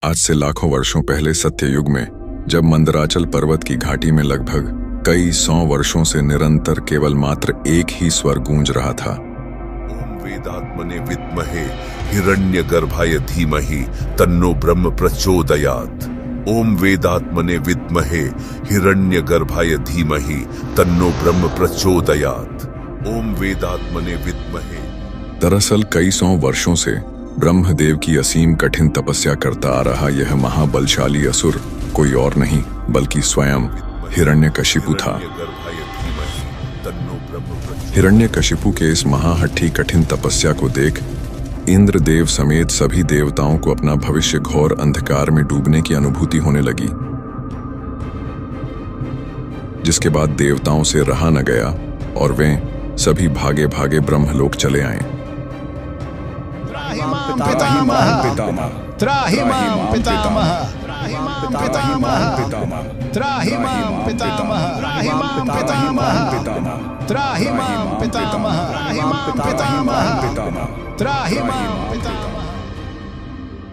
आज से लाखों वर्षों पहले सत्ययुग में, जब मंदराचल पर्वत की घाटी में लगभग कई 100 वर्षों से निरंतर केवल मात्र एक ही स्वर गूंज रहा था। ओम वेदात्मने विद्महे हिरण्यगर्भाय धीमहि तन्नो ब्रह्म प्रचोदयात्। ओम वेदात्मने विद्महे हिरण्यगर्भाय धीमहि तन्नो ब्रह्म प्रचोदयात्। ओम वेदात्मने विद्महे। दरअसल कई 100 वर्षों से ब्रह्मदेव की असीम कठिन तपस्या करता आ रहा यह महाबलशाली असुर कोई और नहीं बल्कि स्वयं हिरण्यकशिपु था। हिरण्यकशिपु के इस महाहट्ठी कठिन तपस्या को देख इंद्रदेव समेत सभी देवताओं को अपना भविष्य घोर अंधकार में डूबने की अनुभूति होने लगी, जिसके बाद देवताओं से रहा न गया और वे सभी भागे भागे ब्रह्मलोक चले आए।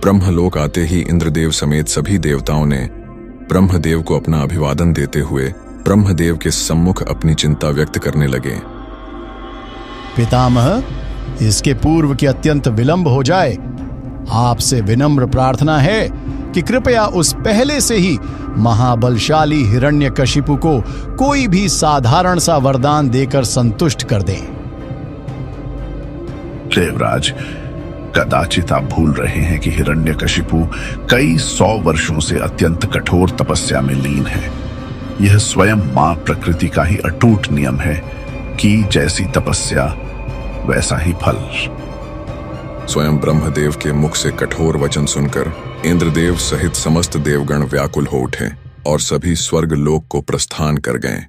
ब्रह्मलोक आते ही इंद्रदेव समेत सभी देवताओं ने ब्रह्मदेव को अपना अभिवादन देते हुए ब्रह्मदेव के सम्मुख अपनी चिंता व्यक्त करने लगे। पितामह, इसके पूर्व कि अत्यंत विलंब हो जाए, आपसे विनम्र प्रार्थना है कि कृपया उस पहले से ही महाबलशाली हिरण्यकशिपु को कोई भी साधारण सा वरदान देकर संतुष्ट कर दें। देवराज, कदाचित आप भूल रहे हैं कि हिरण्यकशिपु कई 100 वर्षों से अत्यंत कठोर तपस्या में लीन है। यह स्वयं मां प्रकृति का ही अटूट नियम है कि जैसी तपस्या वैसा ही फल। स्वयं ब्रह्मदेव के मुख से कठोर वचन सुनकर इंद्रदेव सहित समस्त देवगण व्याकुल हो उठे और सभी स्वर्ग लोक को प्रस्थान कर गए।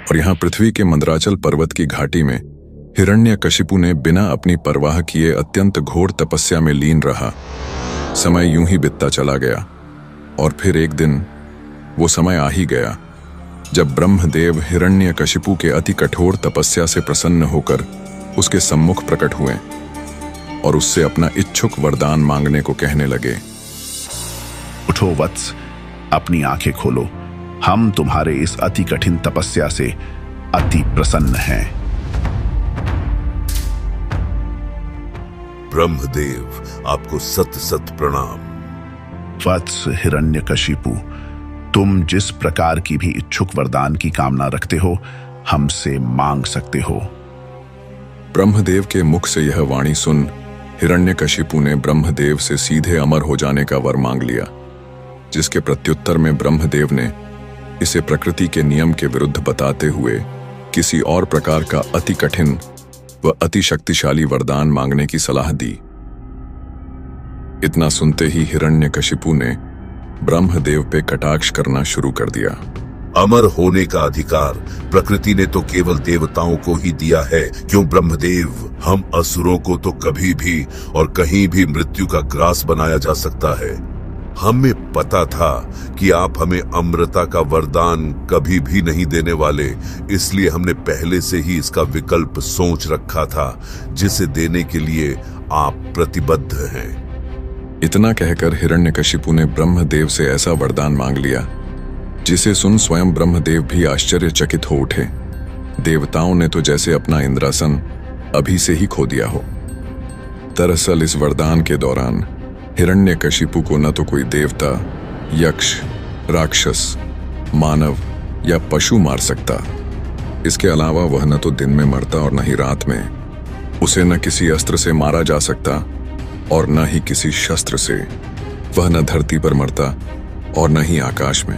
और यहाँ पृथ्वी के मंदराचल पर्वत की घाटी में हिरण्यकशिपु ने बिना अपनी परवाह किए अत्यंत घोर तपस्या में लीन रहा। समय यूं ही बीतता चला गया और फिर एक दिन वो समय आ ही गया जब ब्रह्मदेव हिरण्यकशिपु के अति कठोर तपस्या से प्रसन्न होकर उसके सम्मुख प्रकट हुए और उससे अपना इच्छुक वरदान मांगने को कहने लगे। उठो वत्स, अपनी आंखें खोलो। हम तुम्हारे इस अति कठिन तपस्या से अति प्रसन्न हैं। ब्रह्मदेव, आपको सत सत प्रणाम। वत्स हिरण्यकशिपु, तुम जिस प्रकार की भी इच्छुक वरदान की कामना रखते हो, हमसे मांग सकते हो। ब्रह्मदेव के मुख से यह वाणी सुन हिरण्यकशिपु ने ब्रह्मदेव से सीधे अमर हो जाने का वर मांग लिया, जिसके प्रत्युत्तर में ब्रह्मदेव ने इसे प्रकृति के नियम के विरुद्ध बताते हुए किसी और प्रकार का अति कठिन व अति शक्तिशाली वरदान मांगने की सलाह दी। इतना सुनते ही हिरण्यकशिपु ने ब्रह्मदेव पे कटाक्ष करना शुरू कर दिया। अमर होने का अधिकार प्रकृति ने तो केवल देवताओं को ही दिया है, क्यों ब्रह्मदेव? हम असुरों को तो कभी भी और कहीं भी मृत्यु का ग्रास बनाया जा सकता है। हमें पता था कि आप हमें अमरता का वरदान कभी भी नहीं देने वाले, इसलिए हमने पहले से ही इसका विकल्प सोच रखा था, जिसे देने के लिए आप प्रतिबद्ध हैं। इतना कहकर हिरण्यकशिपु ने ब्रह्मदेव से ऐसा वरदान मांग लिया जिसे सुन स्वयं ब्रह्मदेव भी आश्चर्यचकित हो उठे। देवताओं ने तो जैसे अपना इंद्रासन अभी से ही खो दिया हो। दरअसल इस वरदान के दौरान हिरण्यकशिपु को न तो कोई देवता, यक्ष, राक्षस, मानव या पशु मार सकता। इसके अलावा वह न तो दिन में मरता और न ही रात में। उसे न किसी अस्त्र से मारा जा सकता और न ही किसी शस्त्र से। वह न धरती पर मरता और न ही आकाश में,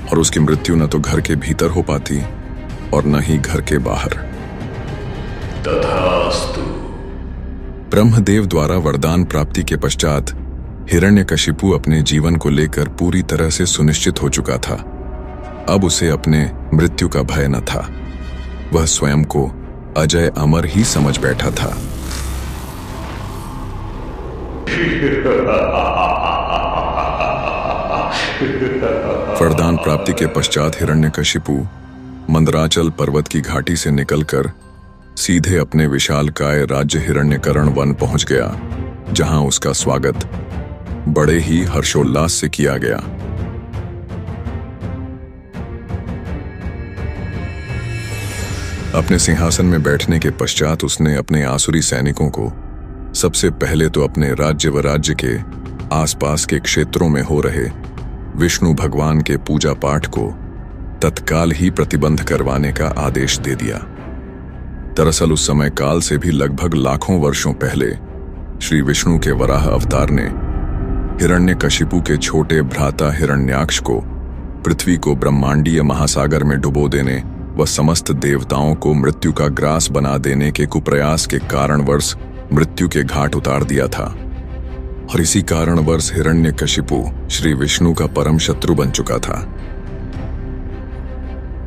और उसकी मृत्यु न तो घर के भीतर हो पाती और न ही घर के बाहर। तथास्तु। ब्रह्मदेव द्वारा वरदान प्राप्ति के पश्चात हिरण्यकशिपु अपने जीवन को लेकर पूरी तरह से सुनिश्चित हो चुका था। अब उसे अपने मृत्यु का भय न था। वह स्वयं को अजय अमर ही समझ बैठा था। वरदान प्राप्ति के पश्चात हिरण्यकशिपु मंदराचल पर्वत की घाटी से निकलकर सीधे अपने विशालकाय राज्य हिरण्यकर्ण वन पहुंच गया, जहां उसका स्वागत बड़े ही हर्षोल्लास से किया गया। अपने सिंहासन में बैठने के पश्चात उसने अपने आसुरी सैनिकों को सबसे पहले तो अपने राज्य व राज्य के आसपास के क्षेत्रों में हो रहे विष्णु भगवान के पूजा पाठ को तत्काल ही प्रतिबंध करवाने का आदेश दे दिया। दरअसल उस समय काल से भी लगभग लाखों वर्षों पहले श्री विष्णु के वराह अवतार ने हिरण्यकशिपु के छोटे भ्राता हिरण्याक्ष को पृथ्वी को ब्रह्मांडीय महासागर में डुबो देने व समस्त देवताओं को मृत्यु का ग्रास बना देने के कुप्रयास के कारणवश मृत्यु के घाट उतार दिया था। और इसी कारणवश हिरण्यकशिपु श्री विष्णु का परम शत्रु बन चुका था।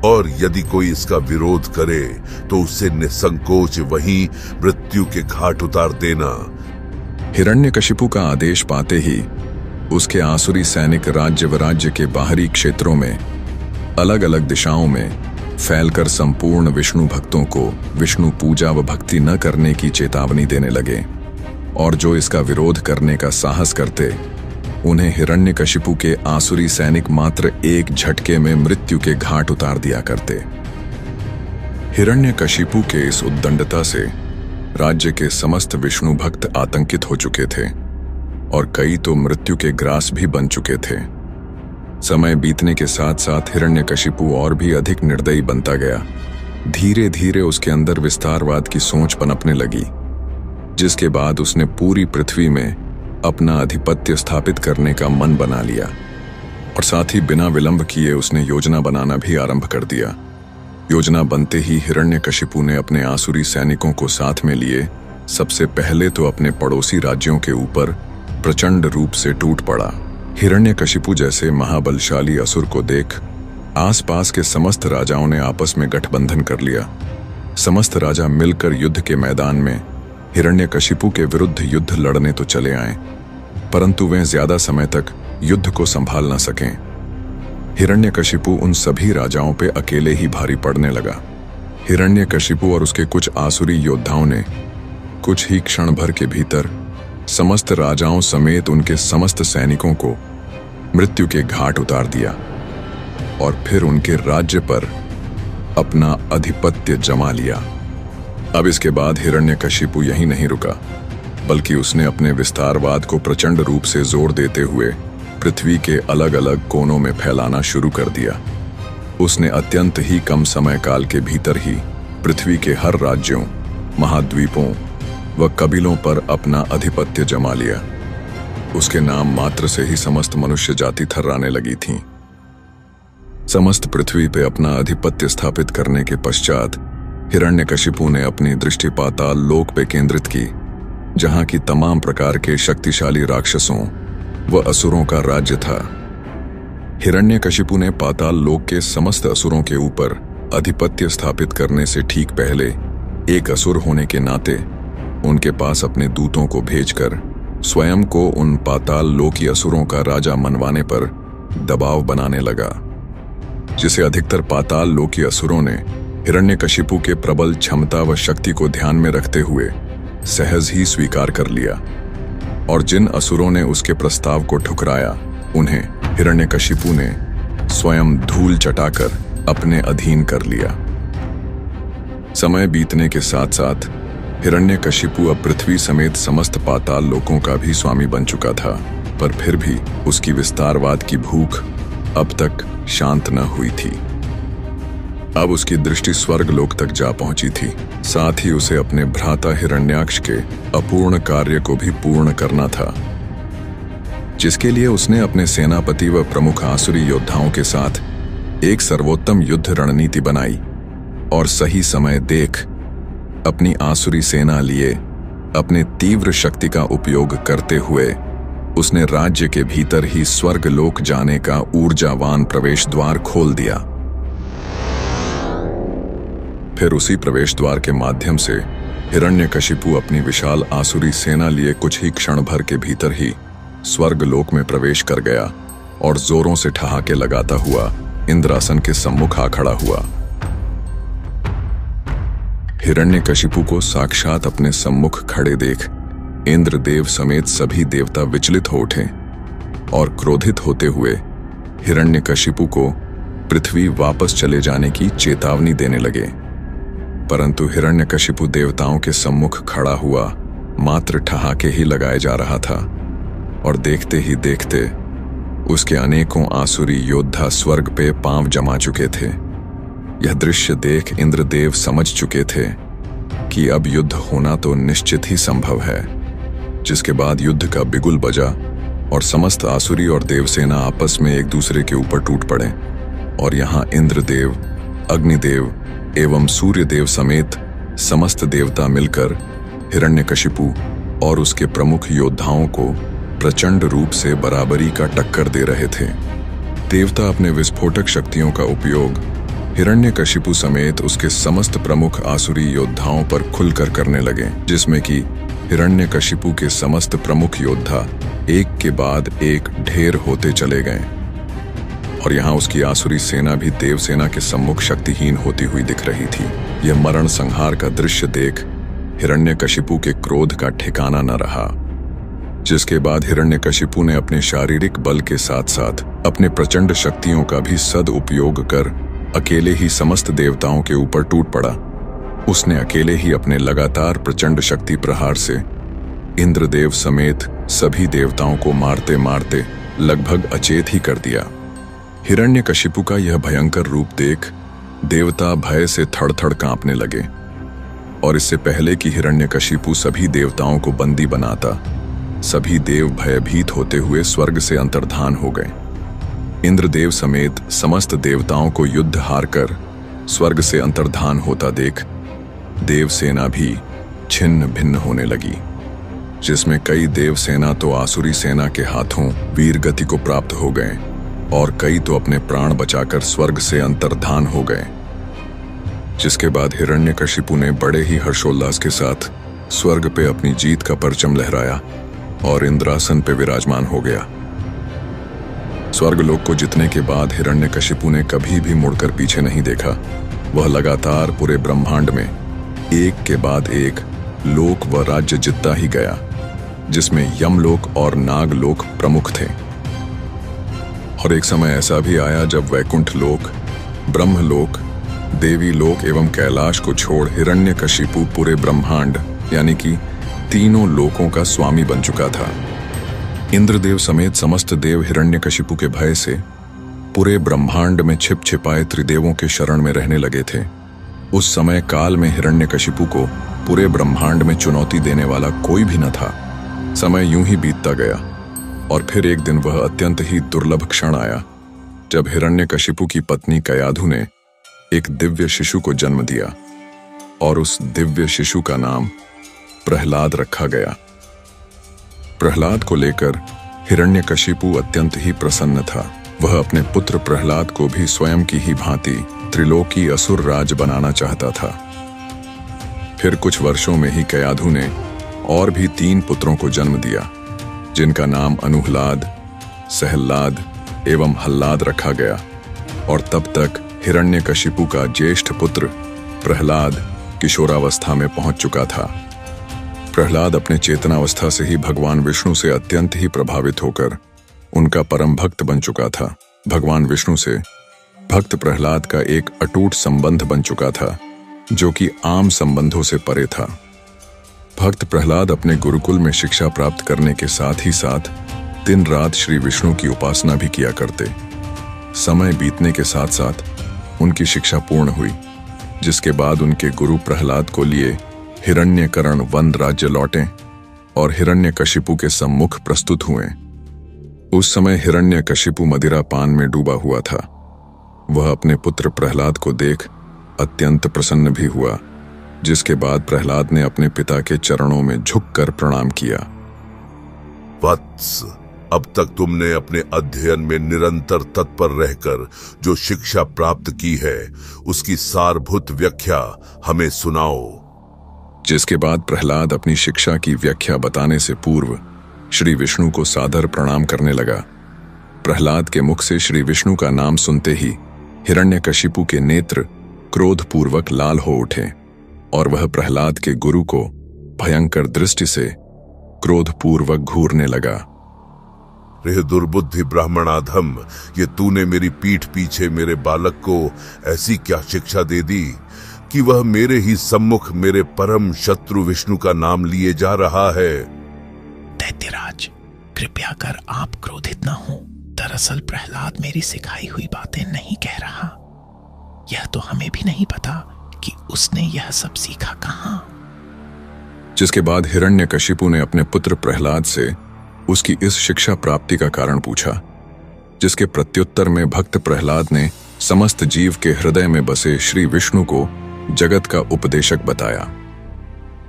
और यदि कोई इसका विरोध करे तो उससे निसंकोच वहीं मृत्यु के घाट उतार देना। हिरण्यकशिपु का आदेश पाते ही उसके आसुरी सैनिक राज्य व राज्य के बाहरी क्षेत्रों में अलग अलग दिशाओं में फैलकर संपूर्ण विष्णु भक्तों को विष्णु पूजा व भक्ति न करने की चेतावनी देने लगे, और जो इसका विरोध करने का साहस करते उन्हें हिरण्यकशिपु के आसुरी सैनिक मात्र एक झटके में मृत्यु के घाट उतार दिया करते। हिरण्यकशिपु के इस उद्दंडता से राज्य के समस्त विष्णु भक्त आतंकित हो चुके थे और कई तो मृत्यु के ग्रास भी बन चुके थे। समय बीतने के साथ साथ हिरण्यकशिपु और भी अधिक निर्दयी बनता गया। धीरे धीरे उसके अंदर विस्तारवाद की सोच पनपने लगी, जिसके बाद उसने पूरी पृथ्वी में अपना आधिपत्य स्थापित करने का मन बना लिया और साथ ही बिना विलंब किए उसने योजना बनाना भी आरंभ कर दिया। योजना बनते ही हिरण्यकशिपु ने अपने आसुरी सैनिकों को साथ में लिए सबसे पहले तो अपने पड़ोसी राज्यों के ऊपर प्रचंड रूप से टूट पड़ा। हिरण्यकशिपु जैसे महाबलशाली असुर को देख आसपास के समस्त राजाओं ने आपस में गठबंधन कर लिया। समस्त राजा मिलकर युद्ध के मैदान में हिरण्यकशिपु के विरुद्ध युद्ध लड़ने तो चले आए, परंतु वे ज्यादा समय तक युद्ध को संभाल न सकें। हिरण्यकशिपु उन सभी राजाओं पे अकेले ही भारी पड़ने लगा। हिरण्यकशिपु और उसके कुछ आसुरी योद्धाओं ने कुछ ही क्षण भर के भीतर समस्त राजाओं समेत उनके समस्त सैनिकों को मृत्यु के घाट उतार दिया और फिर उनके राज्य पर अपना आधिपत्य जमा लिया। अब इसके बाद हिरण्यकशिपु यहीं नहीं रुका, बल्कि उसने अपने विस्तारवाद को प्रचंड रूप से जोर देते हुए पृथ्वी के अलग अलग कोनों में फैलाना शुरू कर दिया। उसने अत्यंत ही कम समय काल के भीतर ही पृथ्वी के हर राज्यों, महाद्वीपों व कबीलों पर अपना आधिपत्य जमा लिया। उसके नाम मात्र से ही समस्त मनुष्य जाति थर्राने लगी थी। समस्त पृथ्वी पे अपना आधिपत्य स्थापित करने के पश्चात हिरण्यकशिपु ने अपनी दृष्टि पाताल लोक पे केंद्रित की, जहां की तमाम प्रकार के शक्तिशाली राक्षसों व असुरों का राज्य था। हिरण्यकशिपु ने पाताल लोक के समस्त असुरों के ऊपर आधिपत्य स्थापित करने से ठीक पहले एक असुर होने के नाते उनके पास अपने दूतों को भेजकर स्वयं को उन पाताल लोकी असुरों का राजा मनवाने पर दबाव बनाने लगा, जिसे अधिकतर पाताल लोकी असुरों ने हिरण्यकशिपु के प्रबल क्षमता व शक्ति को ध्यान में रखते हुए सहज ही स्वीकार कर लिया। और जिन असुरों ने उसके प्रस्ताव को ठुकराया, उन्हें हिरण्यकशिपु ने स्वयं धूल चटाकर अपने अधीन कर लिया। समय बीतने के साथ साथ हिरण्यकशिपु अब पृथ्वी समेत समस्त पाताल लोकों का भी स्वामी बन चुका था, पर फिर भी उसकी विस्तारवाद की भूख अब तक शांत न हुई थी। अब उसकी दृष्टि स्वर्ग लोक तक जा पहुंची थी। साथ ही उसे अपने भ्राता हिरण्याक्ष के अपूर्ण कार्य को भी पूर्ण करना था, जिसके लिए उसने अपने सेनापति व प्रमुख आसुरी योद्धाओं के साथ एक सर्वोत्तम युद्ध रणनीति बनाई और सही समय देख अपनी आसुरी सेना लिए अपने तीव्र शक्ति का उपयोग करते हुए उसने राज्य के भीतर ही स्वर्ग लोक जाने का ऊर्जावान प्रवेश द्वार खोल दिया। फिर उसी प्रवेश द्वार के माध्यम से हिरण्यकशिपु अपनी विशाल आसुरी सेना लिए कुछ ही क्षण भर के भीतर ही स्वर्ग लोक में प्रवेश कर गया और जोरों से ठहाके लगाता हुआ इंद्रासन के सम्मुख आ खड़ा हुआ। हिरण्यकशिपु को साक्षात अपने सम्मुख खड़े देख इंद्रदेव समेत सभी देवता विचलित हो उठे और क्रोधित होते हुए हिरण्यकशिपु को पृथ्वी वापस चले जाने की चेतावनी देने लगे। परंतु हिरण्यकशिपु देवताओं के सम्मुख खड़ा हुआ मात्र ठहाके ही लगाए जा रहा था और देखते ही देखते उसके अनेकों आसुरी योद्धा स्वर्ग पे पांव जमा चुके थे। यह दृश्य देख इंद्रदेव समझ चुके थे कि अब युद्ध होना तो निश्चित ही संभव है, जिसके बाद युद्ध का बिगुल बजा और समस्त आसुरी और देवसेना आपस में एक दूसरे के ऊपर टूट पड़े और यहाँ इंद्रदेव, अग्निदेव एवं सूर्यदेव समेत समस्त देवता मिलकर हिरण्यकशिपु और उसके प्रमुख योद्धाओं को प्रचंड रूप से बराबरी का टक्कर दे रहे थे। देवता अपने विस्फोटक शक्तियों का उपयोग हिरण्यकशिपु समेत उसके समस्त प्रमुख आसुरी योद्धाओं पर खुलकर करने लगे, जिसमें कि हिरण्यकशिपु के समस्त प्रमुख योद्धा एक के बाद एक ढेर होते चले गए और यहाँ उसकी आसुरी सेना भी देवसेना के सम्मुख शक्तिहीन होती हुई दिख रही थी। यह मरण संहार का दृश्य देख हिरण्यकशिपु के क्रोध का ठिकाना न रहा, जिसके बाद हिरण्यकशिपु ने अपने शारीरिक बल के साथ साथ अपने प्रचंड शक्तियों का भी सदुपयोग कर अकेले ही समस्त देवताओं के ऊपर टूट पड़ा। उसने अकेले ही अपने लगातार प्रचंड शक्ति प्रहार से इंद्रदेव समेत सभी देवताओं को मारते मारते लगभग अचेत ही कर दिया। हिरण्यकशिपु का यह भयंकर रूप देख देवता भय से थड़-थड़ कांपने लगे और इससे पहले कि हिरण्यकशिपु सभी देवताओं को बंदी बनाता, सभी देव भयभीत होते हुए स्वर्ग से अंतर्धान हो गए। इंद्रदेव समेत समस्त देवताओं को युद्ध हारकर स्वर्ग से अंतर्धान होता देख देवसेना भी छिन्न भिन्न होने लगी, जिसमें कई देवसेना तो आसुरी सेना के हाथों वीर गति को प्राप्त हो गए और कई तो अपने प्राण बचाकर स्वर्ग से अंतर्धान हो गए। जिसके बाद हिरण्यकशिपु ने बड़े ही हर्षोल्लास के साथ स्वर्ग पे अपनी जीत का परचम लहराया और इंद्रासन पे विराजमान हो गया। स्वर्गलोक को जीतने के बाद हिरण्यकशिपु ने कभी भी मुड़कर पीछे नहीं देखा। वह लगातार पूरे ब्रह्मांड में एक के बाद एक लोक व राज्य जीतता ही गया, जिसमें यमलोक और नागलोक प्रमुख थे। और एक समय ऐसा भी आया जब वैकुंठ लोक, ब्रह्मलोक, देवी लोक एवं कैलाश को छोड़ हिरण्यकशिपु पूरे ब्रह्मांड यानी कि तीनों लोकों का स्वामी बन चुका था। इंद्रदेव समेत समस्त देव हिरण्यकशिपु के भय से पूरे ब्रह्मांड में छिप छिपाए त्रिदेवों के शरण में रहने लगे थे। उस समय काल में हिरण्यकशिपु को पूरे ब्रह्मांड में चुनौती देने वाला कोई भी न था। समय यूं ही बीतता गया और फिर एक दिन वह अत्यंत ही दुर्लभ क्षण आया जब हिरण्यकशिपु की पत्नी कयाधु ने एक दिव्य शिशु को जन्म दिया और उस दिव्य शिशु का नाम प्रहलाद रखा गया। प्रहलाद को लेकर हिरण्यकशिपु अत्यंत ही प्रसन्न था। वह अपने पुत्र प्रहलाद को भी स्वयं की ही भांति त्रिलोकी असुर राज बनाना चाहता था। फिर कुछ वर्षों में ही कयाधु ने और भी 3 पुत्रों को जन्म दिया, जिनका नाम अनुहलाद, सहल्लाद एवं हल्लाद रखा गया और तब तक हिरण्यकशिपु का ज्येष्ठ पुत्र प्रहलाद किशोरावस्था में पहुंच चुका था। प्रहलाद अपने चेतनावस्था से ही भगवान विष्णु से अत्यंत ही प्रभावित होकर उनका परम भक्त बन चुका था। भगवान विष्णु से भक्त प्रहलाद का एक अटूट संबंध बन चुका था, जो कि आम संबंधों से परे था। भक्त प्रहलाद अपने गुरुकुल में शिक्षा प्राप्त करने के साथ ही साथ दिन रात श्री विष्णु की उपासना भी किया करते। समय बीतने के साथ साथ उनकी शिक्षा पूर्ण हुई, जिसके बाद उनके गुरु प्रहलाद को लिए हिरण्यकरण वन राज्य लौटे और हिरण्यकशिपु के सम्मुख प्रस्तुत हुए। उस समय हिरण्यकशिपु मदिरा पान में डूबा हुआ था। वह अपने पुत्र प्रहलाद को देख अत्यंत प्रसन्न भी हुआ, जिसके बाद प्रहलाद ने अपने पिता के चरणों में झुककर प्रणाम किया। वत्स, अब तक तुमने अपने अध्ययन में निरंतर तत्पर रहकर जो शिक्षा प्राप्त की है, उसकी सारभूत व्याख्या हमें सुनाओ। जिसके बाद प्रहलाद अपनी शिक्षा की व्याख्या बताने से पूर्व श्री विष्णु को सादर प्रणाम करने लगा। प्रहलाद के मुख से श्री विष्णु का नाम सुनते ही हिरण्यकशिपु के नेत्र क्रोधपूर्वक लाल हो उठे और वह प्रहलाद के गुरु को भयंकर दृष्टि से क्रोधपूर्वक घूरने लगा। रे दुर्बुद्धि ब्राह्मणाधम, ये तूने मेरी पीठ पीछे मेरे बालक को ऐसी क्या शिक्षा दे दी कि वह मेरे ही सम्मुख मेरे परम शत्रु विष्णु का नाम लिए जा रहा है। दैत्यराज, कृपया कर आप क्रोधित न हो। दरअसल प्रहलाद मेरी सिखाई हुई बातें नहीं कह रहा। यह तो हमें भी नहीं पता कि उसने यह सब सीखा कहां। जिसके बाद हिरण्यकशिपु ने अपने पुत्र प्रहलाद से उसकी इस शिक्षा प्राप्ति का कारण पूछा, जिसके प्रत्युत्तर में भक्त प्रहलाद ने समस्त जीव के हृदय में बसे श्री विष्णु को जगत का उपदेशक बताया।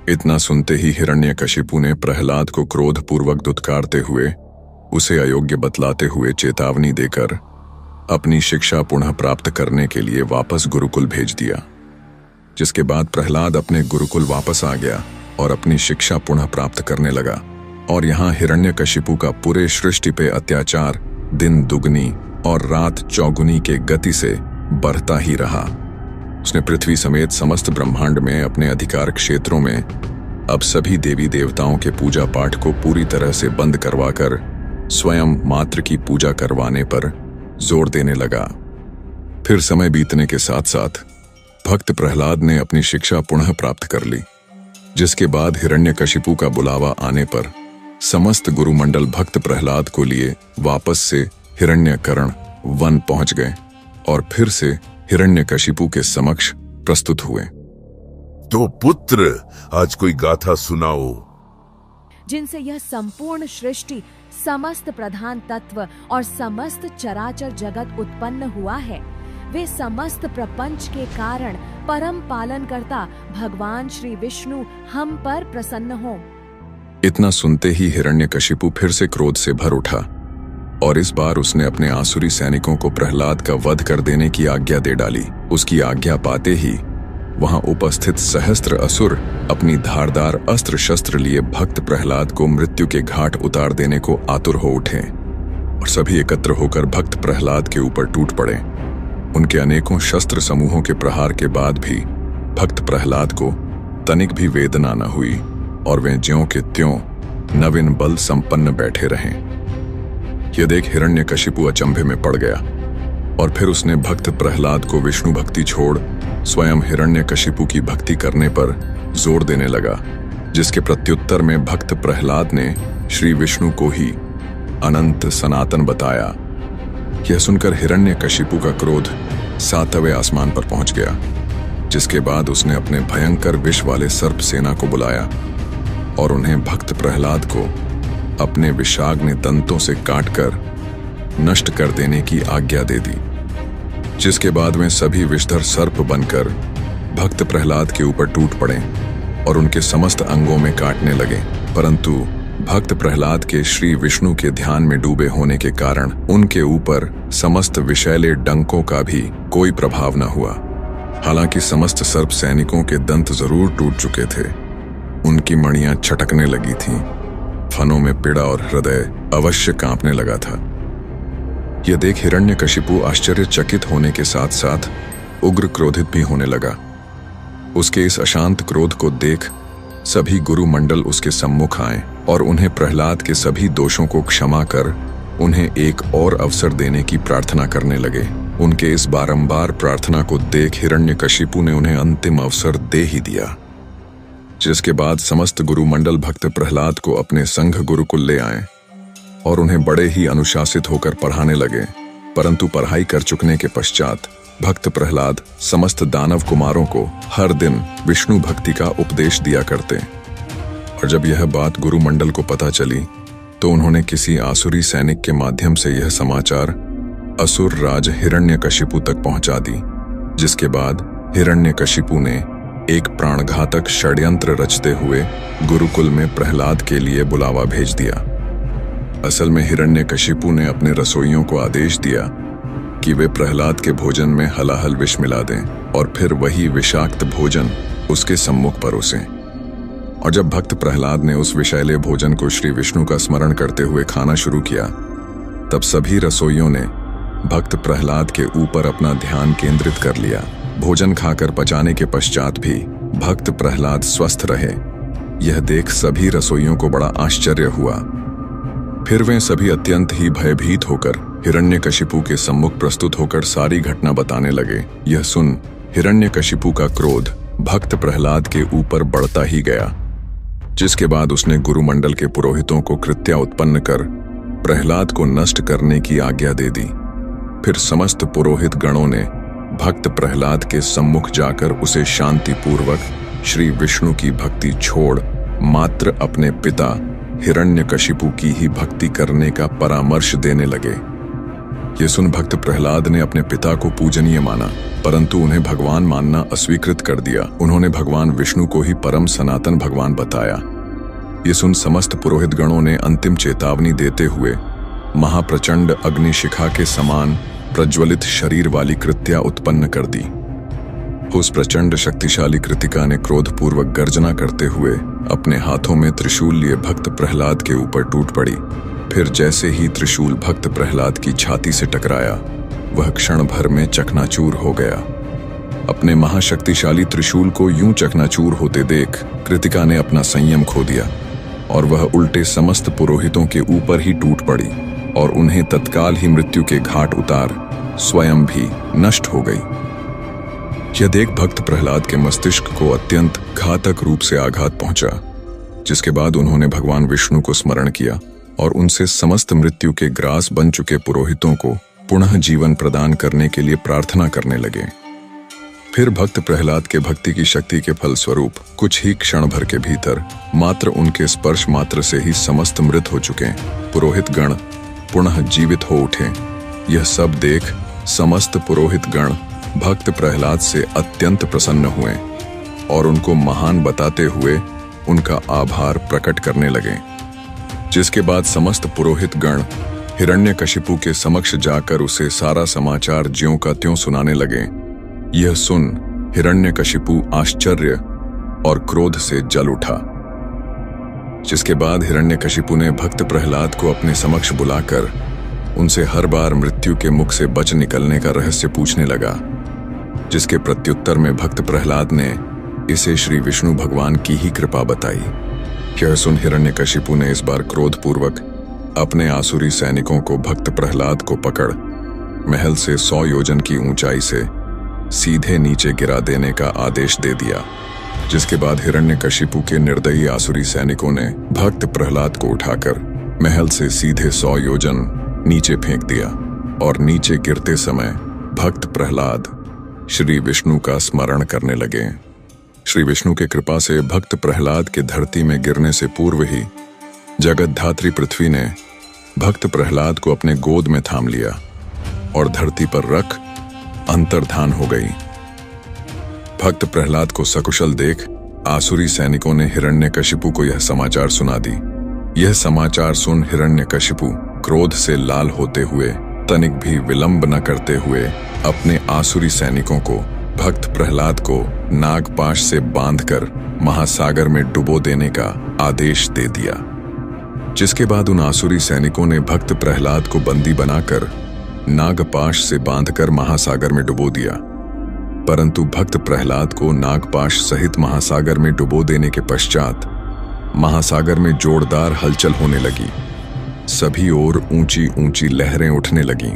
इतना सुनते ही हिरण्यकशिपु ने प्रहलाद को क्रोधपूर्वक दुत्कारते हुए, उसे अयोग्य बतलाते हुए चेतावनी देकर अपनी शिक्षा पुनः प्राप्त करने के लिए वापस गुरुकुल भेज दिया। जिसके बाद प्रहलाद अपने गुरुकुल वापस आ गया और अपनी शिक्षा पुनः प्राप्त करने लगा। और यहाँ हिरण्यकशिपु का पूरे सृष्टि पे अत्याचार दिन दुगनी और रात चौगुनी के गति से बढ़ता ही रहा। उसने पृथ्वी समेत समस्त ब्रह्मांड में अपने अधिकार क्षेत्रों में अब सभी देवी देवताओं के पूजा पाठ को पूरी तरह से बंद करवाकर स्वयं मात्र की पूजा करवाने पर जोर देने लगा। फिर समय बीतने के साथ साथ भक्त प्रहलाद ने अपनी शिक्षा पुनः प्राप्त कर ली। जिसके बाद हिरण्यकशिपु का बुलावा आने पर समस्त गुरुमंडल भक्त प्रहलाद को लिए वापस से हिरण्यकर्ण वन पहुंच गए और फिर से हिरण्यकशिपु के समक्ष प्रस्तुत हुए। तो पुत्र, आज कोई गाथा सुनाओ जिनसे यह संपूर्ण सृष्टि, समस्त प्रधान तत्व और समस्त चराचर जगत उत्पन्न हुआ है। वे समस्त प्रपंच के कारण परम पालनकर्ता भगवान श्री विष्णु हम पर प्रसन्न हो। इतना सुनते ही हिरण्यकशिपु फिर से क्रोध से भर उठा और इस बार उसने अपने आसुरी सैनिकों को प्रहलाद का वध कर देने की आज्ञा दे डाली। उसकी आज्ञा पाते ही वहां उपस्थित सहस्त्र असुर अपनी धारदार अस्त्र शस्त्र लिए भक्त प्रहलाद को मृत्यु के घाट उतार देने को आतुर हो उठे और सभी एकत्र होकर भक्त प्रहलाद के ऊपर टूट पड़े। उनके अनेकों शस्त्र समूहों के प्रहार के बाद भी भक्त प्रहलाद को तनिक भी वेदना न हुई और वे ज्यों के त्यों नवीन बल संपन्न बैठे रहे। यह देख हिरण्यकशिपु अचंभे में पड़ गया और फिर उसने भक्त प्रहलाद को विष्णु भक्ति छोड़ स्वयं हिरण्यकशिपु की भक्ति करने पर जोर देने लगा। जिसके प्रत्युत्तर में भक्त प्रहलाद ने श्री विष्णु को ही अनंत सनातन बताया। यह सुनकर हिरण्यकशिपु का क्रोध 7वें आसमान पर पहुंच गया। जिसके बाद उसने अपने भयंकर विष वाले सर्प सेना को बुलाया और उन्हें भक्त प्रहलाद को अपने विषाग्नि दंतों से काटकर नष्ट कर देने की आज्ञा दे दी। जिसके बाद वे सभी विषधर सर्प बनकर भक्त प्रहलाद के ऊपर टूट पड़े और उनके समस्त अंगों में काटने लगे। परंतु भक्त प्रहलाद के श्री विष्णु के ध्यान में डूबे होने के कारण उनके ऊपर समस्त विषैले डंकों का भी कोई प्रभाव न हुआ। हालांकि समस्त सर्प सैनिकों के दंत जरूर टूट चुके थे, उनकी मणियां छटकने लगी थीं, फनों में पीड़ा और हृदय अवश्य कांपने लगा था। यह देख हिरण्यकशिपु आश्चर्यचकित होने के साथ साथ उग्र क्रोधित भी होने लगा। उसके इस अशांत क्रोध को देख सभी गुरुमंडल उसके सम्मुख आए और उन्हें प्रहलाद के सभी दोषों को क्षमा कर उन्हें एक और अवसर देने की प्रार्थना करने लगे। उनके इस बारंबार प्रार्थना को देख हिरण्यकशिपु ने उन्हें अंतिम अवसर दे ही दिया। जिसके बाद समस्त गुरुमंडल भक्त प्रहलाद को अपने संघ गुरुकुल ले आए और उन्हें बड़े ही अनुशासित होकर पढ़ाने लगे। परंतु पढ़ाई कर चुकने के पश्चात भक्त प्रहलाद समस्त दानव कुमारों को हर दिन विष्णु भक्ति का उपदेश दिया करते। और जब यह बात गुरुमंडल को पता चली तो उन्होंने किसी आसुरी सैनिक के माध्यम से यह समाचार असुर राज हिरण्यकशिपु तक पहुंचा दी। जिसके बाद हिरण्यकशिपु ने एक प्राणघातक षड्यंत्र रचते हुए गुरुकुल में प्रहलाद के लिए बुलावा भेज दिया। असल में हिरण्यकशिपु ने अपने रसोइयों को आदेश दिया कि वे प्रहलाद के भोजन में हलाहल विष मिला दें और फिर वही विषाक्त भोजन उसके सम्मुख परोसें। और जब भक्त प्रहलाद ने उस विषैले भोजन को श्री विष्णु का स्मरण करते हुए खाना शुरू किया, तब सभी रसोइयों ने भक्त प्रहलाद के ऊपर अपना ध्यान केंद्रित कर लिया। भोजन खाकर पचाने के पश्चात भी भक्त प्रहलाद स्वस्थ रहे। यह देख सभी रसोइयों को बड़ा आश्चर्य हुआ। फिर वे सभी अत्यंत ही भयभीत होकर हिरण्यकशिपु के सम्मुख प्रस्तुत होकर सारी घटना बताने लगे। यह सुन हिरण्यकशिपु का क्रोध भक्त प्रहलाद के ऊपर बढ़ता ही गया, जिसके बाद उसने गुरुमंडल के पुरोहितों को कृत्या उत्पन्न कर प्रहलाद को नष्ट करने की आज्ञा दे दी। फिर समस्त पुरोहित गणों ने भक्त प्रहलाद के सम्मुख जाकर उसे शांतिपूर्वक श्री विष्णु की भक्ति छोड़ मात्र अपने पिता हिरण्यकशिपु की ही भक्ति करने का परामर्श देने लगे। ये सुन भक्त प्रहलाद ने अपने पिता को पूजनीय माना, परंतु उन्हें भगवान मानना अस्वीकृत कर दिया। उन्होंने भगवान विष्णु को ही परम सनातन भगवान बताया। ये सुन समस्त पुरोहित गणों ने अंतिम चेतावनी देते हुए महाप्रचंड अग्निशिखा के समान प्रज्वलित शरीर वाली कृत्या उत्पन्न कर दी। उस प्रचंड शक्तिशाली कृतिका ने क्रोधपूर्वक गर्जना करते हुए अपने हाथों में त्रिशूल लिए भक्त प्रहलाद के ऊपर टूट पड़ी। फिर जैसे ही त्रिशूल भक्त प्रहलाद की छाती से टकराया, वह क्षण भर में चकनाचूर हो गया। अपने महाशक्तिशाली त्रिशूल को यूं चकनाचूर होते देख कृतिका ने अपना संयम खो दिया और वह उल्टे समस्त पुरोहितों के ऊपर ही टूट पड़ी और उन्हें तत्काल ही मृत्यु के घाट उतार स्वयं भी नष्ट हो गई। यह देख भक्त प्रहलाद के मस्तिष्क को अत्यंत घातक रूप से आघात पहुंचा, जिसके बाद उन्होंने भगवान विष्णु को स्मरण किया और उनसे समस्त मृत्यु के ग्रास बन चुके पुरोहितों को पुनः जीवन प्रदान करने के लिए प्रार्थना करने लगे। फिर भक्त प्रहलाद के भक्ति की शक्ति के फलस्वरूप कुछ ही क्षण भर के भीतर मात्र उनके स्पर्श मात्र से ही समस्त मृत हो चुके पुरोहित गण पुनः जीवित हो उठे। यह सब देख समस्त पुरोहित गण भक्त प्रहलाद से अत्यंत प्रसन्न हुए और उनको महान बताते हुए उनका आभार प्रकट करने लगे। जिसके बाद समस्त पुरोहित गण हिरण्यकशिपु के समक्ष जाकर उसे सारा समाचार ज्यों का त्यों सुनाने लगे। यह सुन हिरण्यकशिपु आश्चर्य और क्रोध से जल उठा। जिसके बाद हिरण्यकशिपु ने भक्त प्रहलाद को अपने समक्ष बुलाकर उनसे हर बार मृत्यु के मुख से बच निकलने का रहस्य पूछने लगा, जिसके प्रत्युत्तर में भक्त प्रहलाद ने इसे श्री विष्णु भगवान की ही कृपा बताई। यह सुन हिरण्यकशिपु ने इस बार क्रोधपूर्वक अपने आसुरी सैनिकों को भक्त प्रहलाद को पकड़ महल से 100 योजन की ऊंचाई से सीधे नीचे गिरा देने का आदेश दे दिया। जिसके बाद हिरण्यकशिपु के निर्दयी आसुरी सैनिकों ने भक्त प्रहलाद को उठाकर महल से सीधे 100 योजन नीचे फेंक दिया और नीचे गिरते समय भक्त प्रहलाद श्री विष्णु का स्मरण करने लगे। श्री विष्णु के कृपा से भक्त प्रहलाद के धरती में गिरने से पूर्व ही जगतधात्री पृथ्वी ने भक्त प्रहलाद को अपने गोद में थाम लिया और धरती पर रख अंतर्धान हो गई। भक्त प्रहलाद को सकुशल देख आसुरी सैनिकों ने हिरण्यकशिपु को यह समाचार सुना दी। यह समाचार सुन हिरण्यकशिपु क्रोध से लाल होते हुए तनिक भी विलंब न करते हुए अपने आसुरी सैनिकों को भक्त प्रहलाद को नागपाश से बांधकर महासागर में डुबो देने का आदेश दे दिया। जिसके बाद उन आसुरी सैनिकों ने भक्त प्रहलाद को बंदी बनाकर नागपाश से बांधकर महासागर में डुबो दिया। परंतु भक्त प्रहलाद को नागपाश सहित महासागर में डुबो देने के पश्चात महासागर में जोरदार हलचल होने लगी। सभी ओर ऊंची ऊंची लहरें उठने लगीं।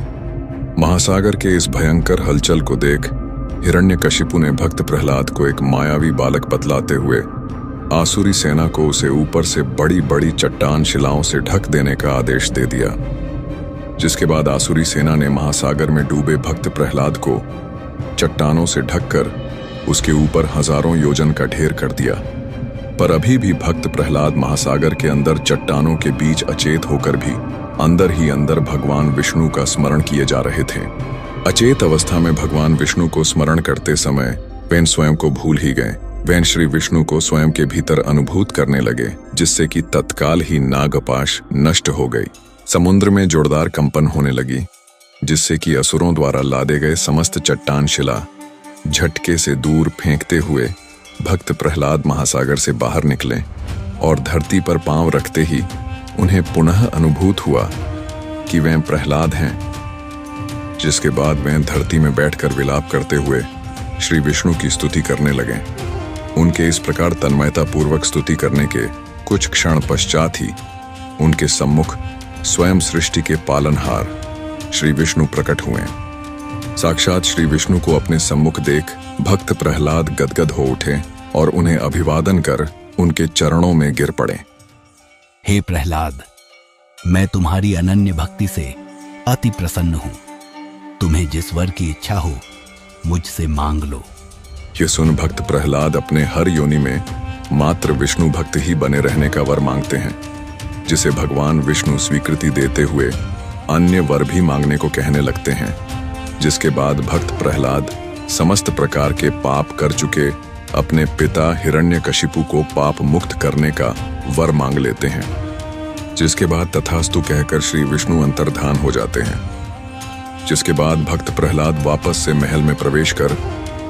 महासागर के इस भयंकर हलचल को देख हिरण्यकशिपु ने भक्त प्रहलाद को एक मायावी बालक बतलाते हुए आसुरी सेना को उसे ऊपर से बड़ी बड़ी चट्टान शिलाओं से ढक देने का आदेश दे दिया। जिसके बाद आसुरी सेना ने महासागर में डूबे भक्त प्रहलाद को चट्टानों से ढककर उसके ऊपर हजारों योजन का ढेर कर दिया। पर अभी भी भक्त प्रहलाद महासागर के अंदर चट्टानों के बीच अचेत होकर भी अंदर ही अंदर भगवान विष्णु का स्मरण किए जा रहे थे। अचेत अवस्था में भगवान विष्णु को स्मरण करते समय वे स्वयं को भूल ही गए। वे श्री विष्णु को स्वयं के भीतर अनुभूत करने लगे, जिससे कि तत्काल ही नागपाश नष्ट हो गई। समुद्र में जोरदार कंपन होने लगी, जिससे कि असुरों द्वारा लादे गए समस्त चट्टान शिला झटके से दूर फेंकते हुए भक्त प्रहलाद महासागर से बाहर निकले और धरती पर पांव रखते ही उन्हें पुनः अनुभूत हुआ कि वे प्रहलाद हैं। जिसके बाद वे धरती में बैठकर विलाप करते हुए श्री विष्णु की स्तुति करने लगे। उनके इस प्रकार तन्मयता पूर्वक स्तुति करने के कुछ क्षण पश्चात ही उनके सम्मुख स्वयं सृष्टि के पालनहार श्री विष्णु प्रकट हुए। साक्षात श्री विष्णु को अपने सम्मुख देख भक्त प्रहलाद गदगद हो उठे और उन्हें अभिवादन कर उनके चरणों में गिर पड़े। हे प्रहलाद, मैं तुम्हारी अनन्य भक्ति से अति प्रसन्न हूं। तुम्हें जिस वर की इच्छा हो मुझसे मांग लो। ये सुन भक्त प्रहलाद अपने हर योनि में मात्र विष्णु भक्त ही बने रहने का वर मांगते हैं, जिसे भगवान विष्णु स्वीकृति देते हुए अन्य वर भी मांगने को कहने लगते हैं। जिसके बाद भक्त प्रहलाद समस्त प्रकार के पाप कर चुके अपने पिता हिरण्यकशिपु को पाप मुक्त करने का वर मांग लेते हैं। जिसके बाद तथास्तु कहकर श्री विष्णु अंतर्धान हो जाते हैं। जिसके बाद भक्त प्रहलाद वापस से महल में प्रवेश कर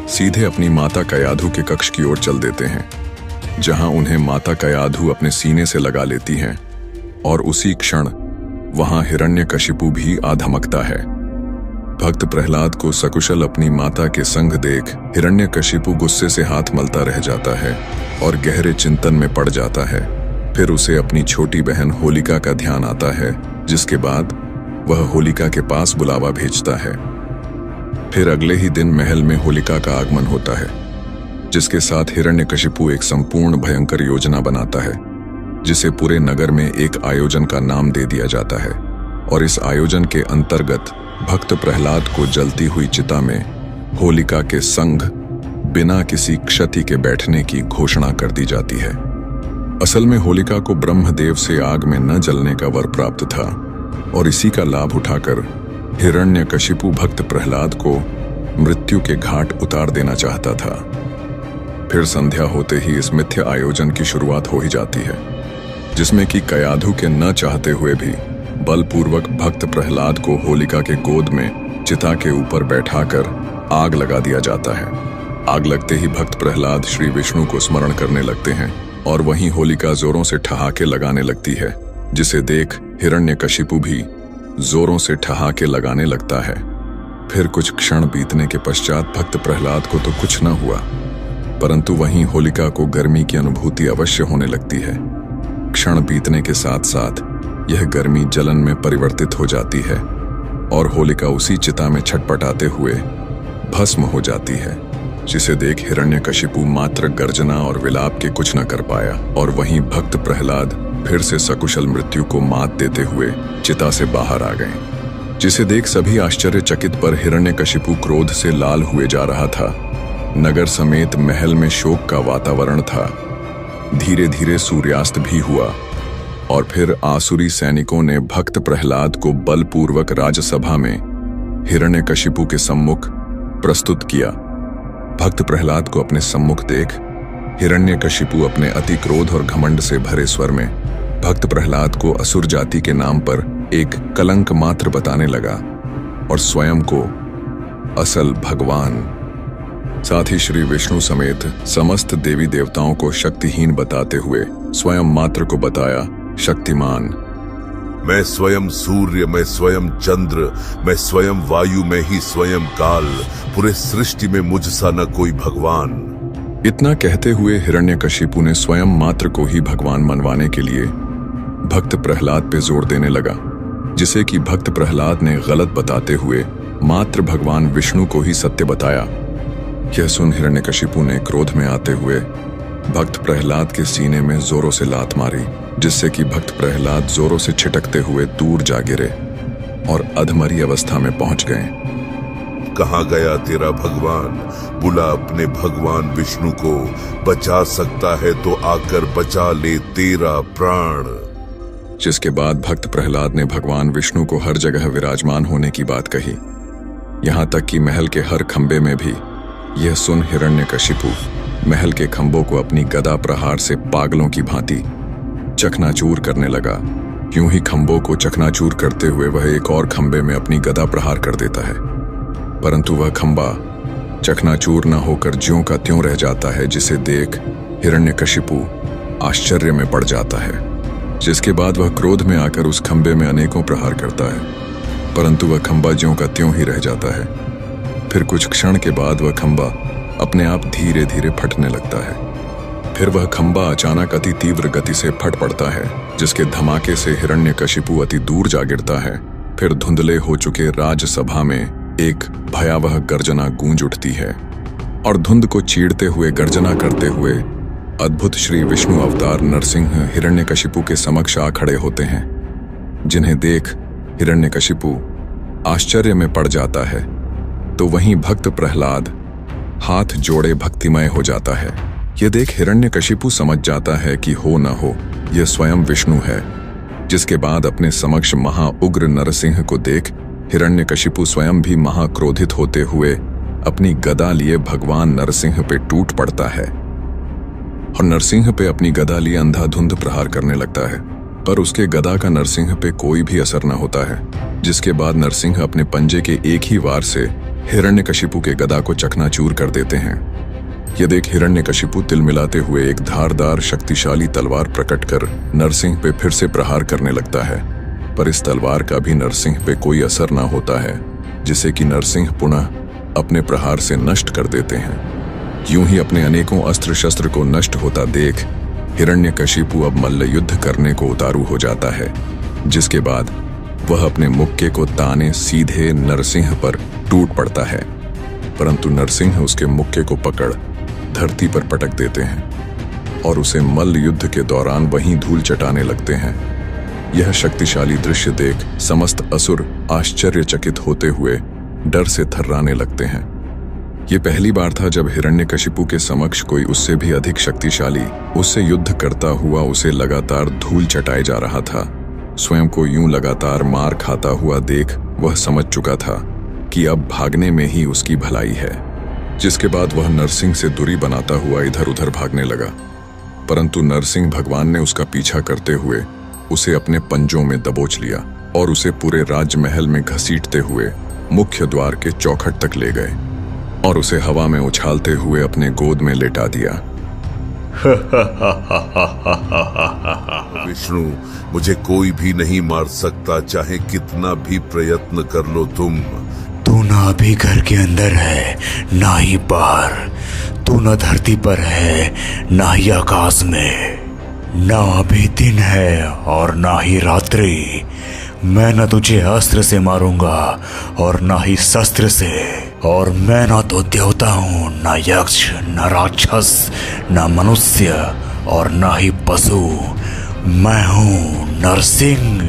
सीधे अपनी माता कयाधु के कक्ष की ओर चल देते हैं, जहां उन्हें माता कयाधु अपने सीने से लगा लेती हैं और उसी क्षण वहां हिरण्यकशिपु भी आ धमकता है। भक्त प्रहलाद को सकुशल अपनी माता के संग देख हिरण्यकशिपु गुस्से से हाथ मलता रह जाता है और गहरे चिंतन में पड़ जाता है। फिर उसे अपनी छोटी बहन होलिका का ध्यान आता है, जिसके बाद वह होलिका के पास बुलावा भेजता है। फिर अगले ही दिन महल में होलिका का आगमन होता है, जिसके साथ हिरण्यकशिपु एक संपूर्ण भयंकर योजना बनाता है, जिसे पूरे नगर में एक आयोजन का नाम दे दिया जाता है। और इस आयोजन के अंतर्गत भक्त प्रहलाद को जलती हुई चिता में होलिका के संग बिना किसी क्षति के बैठने की घोषणा कर दी जाती है। असल में होलिका को ब्रह्मदेव से आग में न जलने का वर प्राप्त था और इसी का लाभ उठाकर हिरण्यकशिपु भक्त प्रहलाद को मृत्यु के घाट उतार देना चाहता था। फिर संध्या होते ही इस मिथ्या आयोजन की शुरुआत हो ही जाती है, जिसमें कि कयाधु के न चाहते हुए भी बलपूर्वक भक्त प्रहलाद को होलिका के गोद में चिता के ऊपर बैठाकर आग लगा दिया जाता है। आग लगते ही भक्त प्रहलाद श्री विष्णु को स्मरण करने लगते हैं और वहीं होलिका जोरों से ठहाके लगाने लगती है, जिसे देख हिरण्यकशिपु भी जोरों से ठहाके लगाने लगता है। फिर कुछ क्षण बीतने के पश्चात भक्त प्रहलाद को तो कुछ न हुआ, परंतु वहीं होलिका को गर्मी की अनुभूति अवश्य होने लगती है। क्षण बीतने के साथ साथ यह गर्मी जलन में परिवर्तित हो जाती है और होलिका उसी चिता में छटपटाते हुए भस्म हो जाती है, जिसे देख हिरण्यकशिपु मात्र गर्जना और विलाप के कुछ न कर पाया। और वहीं भक्त प्रहलाद फिर से सकुशल मृत्यु को मात देते हुए चिता से बाहर आ गए, जिसे देख सभी आश्चर्यचकित पर हिरण्यकशिपु क्रोध से लाल हुए जा रहा था। नगर समेत महल में शोक का वातावरण था। धीरे धीरे सूर्यास्त भी हुआ और फिर आसुरी सैनिकों ने भक्त प्रहलाद को बलपूर्वक राजसभा में हिरण्यकशिपु के सम्मुख प्रस्तुत किया। भक्त प्रहलाद को अपने सम्मुख देख हिरण्यकशिपु अपने अति क्रोध और घमंड से भरे स्वर में भक्त प्रहलाद को असुर जाति के नाम पर एक कलंक मात्र बताने लगा और स्वयं को असल भगवान, साथ ही श्री विष्णु समेत समस्त देवी देवताओं को शक्तिहीन बताते हुए स्वयं मात्र को बताया शक्तिमान। मैं स्वयं सूर्य, मैं स्वयं चंद्र, मैं स्वयं वायु, मैं ही स्वयं काल, पूरे सृष्टि में मुझसा न कोई भगवान। इतना कहते हुए हिरण्यकशिपु ने स्वयं मात्र को ही भगवान मनवाने के लिए भक्त प्रहलाद पे जोर देने लगा, जिसे कि भक्त प्रहलाद ने गलत बताते हुए मात्र भगवान विष्णु को ही सत्य बताया। यह सुन हिरण्यकशिपु ने क्रोध में आते हुए भक्त प्रहलाद के सीने में जोरों से लात मारी, जिससे कि भक्त प्रहलाद जोरों से छिटकते हुए दूर जा गिरे और अधमरी अवस्था में पहुंच गए। कहाँ गया तेरा भगवान? बुला अपने भगवान विष्णु को, बचा सकता है तो आकर बचा ले तेरा प्राण। जिसके बाद भक्त प्रहलाद ने भगवान विष्णु को हर जगह विराजमान होने की बात कही, यहाँ तक कि महल के हर खंबे में भी। यह सुन हिरण्यकशिपु महल के खंभों को अपनी गदा प्रहार से पागलों की भांति चकनाचूर करने लगा। यूं ही खंभों को चकनाचूर करते हुए वह एक और खंबे में अपनी गदा प्रहार कर देता है, परंतु वह खंबा चकनाचूर न होकर ज्यों का त्यों रह जाता है, जिसे देख हिरण्यकशिपु आश्चर्य में पड़ जाता है। जिसके बाद वह क्रोध में आकर उस खंबे में अनेकों प्रहार करता है, परंतु वह खंबा ज्यों का त्यों ही रह जाता है। फिर कुछ क्षण के बाद वह खंबा अपने आप धीरे धीरे फटने लगता है। फिर वह खंबा अचानक अति तीव्र गति से फट पड़ता है, जिसके धमाके से हिरण्यकशिपु अति दूर जा गिरता है। फिर धुंधले हो चुके राजसभा में एक भयावह गर्जना गूंज उठती है और धुंध को चीरते हुए गर्जना करते हुए अद्भुत श्री विष्णु अवतार नरसिंह हिरण्यकशिपु के समक्ष आ खड़े होते हैं, जिन्हें देख हिरण्यकशिपु आश्चर्य में पड़ जाता है। तो वहीं भक्त प्रहलाद हाथ जोड़े भक्तिमय हो जाता है। यह देख हिरण्यकशिपु समझ जाता है कि हो न हो यह स्वयं विष्णु है। जिसके बाद अपने समक्ष महाउग्र नरसिंह को देख हिरण्यकशिपु स्वयं भी महाक्रोधित होते हुए अपनी गदा लिए भगवान नरसिंह पे टूट पड़ता है और नरसिंह पे अपनी गदा लिए अंधाधुंध प्रहार करने लगता है। पर उसके गदा का नरसिंह पे कोई भी असर न होता है, जिसके बाद नरसिंह अपने पंजे के एक ही वार से हिरण्यकशिपु के गदा को चकनाचूर कर देते हैं। यह देख हिरण्यकशिपु तिलमिलाते हुए एक धारदार शक्तिशाली तलवार प्रकट कर नरसिंह पे फिर से प्रहार करने लगता है। पर इस तलवार का भी नरसिंह पे कोई असर ना होता है, जिसे कि नरसिंह पुनः अपने प्रहार से नष्ट कर देते हैं। यूं ही अपने अनेकों अस्त्र शस्त्र को नष्ट होता देख हिरण्यकशिपु अब मल्ल युद्ध करने को उतारू हो जाता है, जिसके बाद वह अपने मुक्के को ताने सीधे नरसिंह पर टूट पड़ता है। परंतु नरसिंह उसके मुक्के को पकड़ धरती पर पटक देते हैं और उसे मल्ल युद्ध के दौरान वहीं धूल चटाने लगते हैं। यह शक्तिशाली दृश्य देख समस्त असुर आश्चर्यचकित होते हुए डर से थर्राने लगते हैं। ये पहली बार था जब हिरण्यकशिपु के समक्ष कोई उससे भी अधिक शक्तिशाली उससे युद्ध करता हुआ उसे लगातार धूल चटाए जा रहा था। स्वयं को यूं लगातार मार खाता हुआ देख वह समझ चुका था कि अब भागने में ही उसकी भलाई है, जिसके बाद वह नरसिंह से दूरी बनाता हुआ इधर उधर भागने लगा। परंतु नरसिंह भगवान ने उसका पीछा करते हुए उसे अपने पंजों में दबोच लिया और उसे पूरे राजमहल में घसीटते हुए मुख्य द्वार के चौखट तक ले गए और उसे हवा में उछालते हुए अपने गोद में लेटा दिया। विष्णु, मुझे कोई भी नहीं मार सकता, चाहे कितना भी प्रयत्न कर लो तुम। तू ना अभी घर के अंदर है ना ही बाहर, तू ना धरती पर है ना ही आकाश में, ना अभी दिन है और ना ही रात्रि। मैं न तुझे अस्त्र से मारूंगा और ना ही शस्त्र से, और मैं ना तो देवता हूँ, ना यक्ष, ना राक्षस, ना मनुष्य और ना ही पशु। मैं हूँ नरसिंह।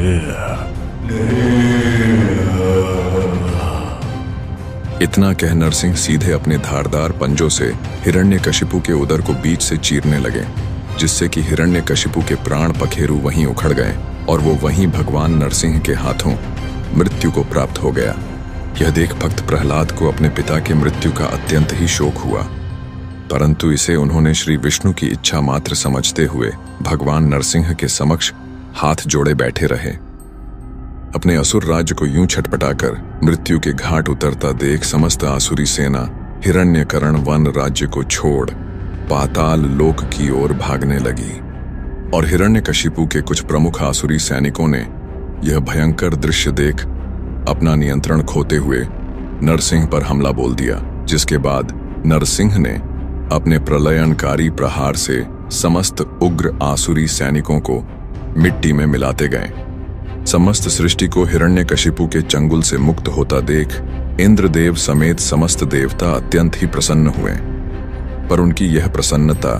इतना कह नरसिंह सीधे अपने धारदार पंजों से हिरण्यकशिपु के उदर को बीच से चीरने लगे, जिससे कि हिरण्यकशिपु के प्राण पखेरु वहीं उखड़ गए और वो वहीं भगवान नरसिंह के हाथों मृत्यु को प्राप्त हो गया। यह देख भक्त प्रहलाद को अपने पिता के मृत्यु का अत्यंत ही शोक हुआ, परंतु इसे उन्होंने श्री विष्णु की इच्छा मात्र समझते हुए भगवान नरसिंह के समक्ष हाथ जोड़े बैठे रहे। अपने असुर राज्य को यूं छटपटाकर मृत्यु के घाट उतरता देख समस्त आसुरी सेना हिरण्यकरण वन राज्य को छोड़ पाताल लोक की ओर भागने लगी और हिरण्यकशिपु के कुछ प्रमुख आसुरी सैनिकों ने यह भयंकर दृश्य देख अपना नियंत्रण खोते हुए नरसिंह पर हमला बोल दिया, जिसके बाद नरसिंह ने अपने प्रलयनकारी प्रहार से समस्त उग्र आसुरी सैनिकों को मिट्टी में मिलाते गए। समस्त सृष्टि को हिरण्यकशिपु के चंगुल से मुक्त होता देख इंद्रदेव समेत समस्त देवता अत्यंत ही प्रसन्न हुए, पर उनकी यह प्रसन्नता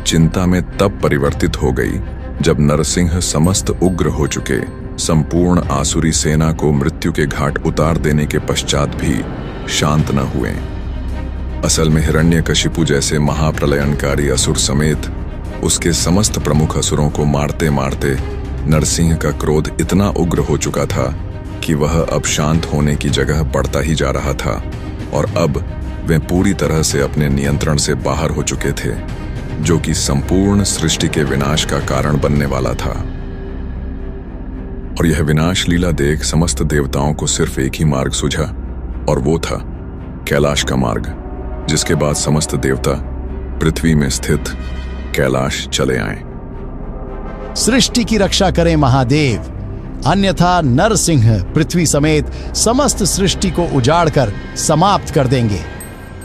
चिंता में तब परिवर्तित हो गई जब नरसिंह समस्त उग्र हो चुके संपूर्ण आसुरी सेना को मृत्यु के घाट उतार देने के पश्चात भी शांत न हुए। असल में हिरण्यकशिपु जैसे महाप्रलयनकारी असुर समेत उसके समस्त प्रमुख असुरों को मारते मारते नरसिंह का क्रोध इतना उग्र हो चुका था कि वह अब शांत होने की जगह बढ़ता ही जा रहा था और अब वे पूरी तरह से अपने नियंत्रण से बाहर हो चुके थे, जो कि संपूर्ण सृष्टि के विनाश का कारण बनने वाला था। और यह विनाश लीला देख समस्त देवताओं को सिर्फ एक ही मार्ग सूझा और वो था कैलाश का मार्ग, जिसके बाद समस्त देवता पृथ्वी में स्थित कैलाश चले आए। सृष्टि की रक्षा करें महादेव, अन्यथा नरसिंह पृथ्वी समेत समस्त सृष्टि को उजाड़कर समाप्त कर देंगे।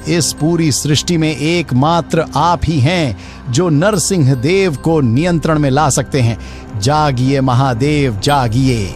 इस पूरी सृष्टि में एकमात्र आप ही हैं जो नरसिंह देव को नियंत्रण में ला सकते हैं। जागिए महादेव, जागिए।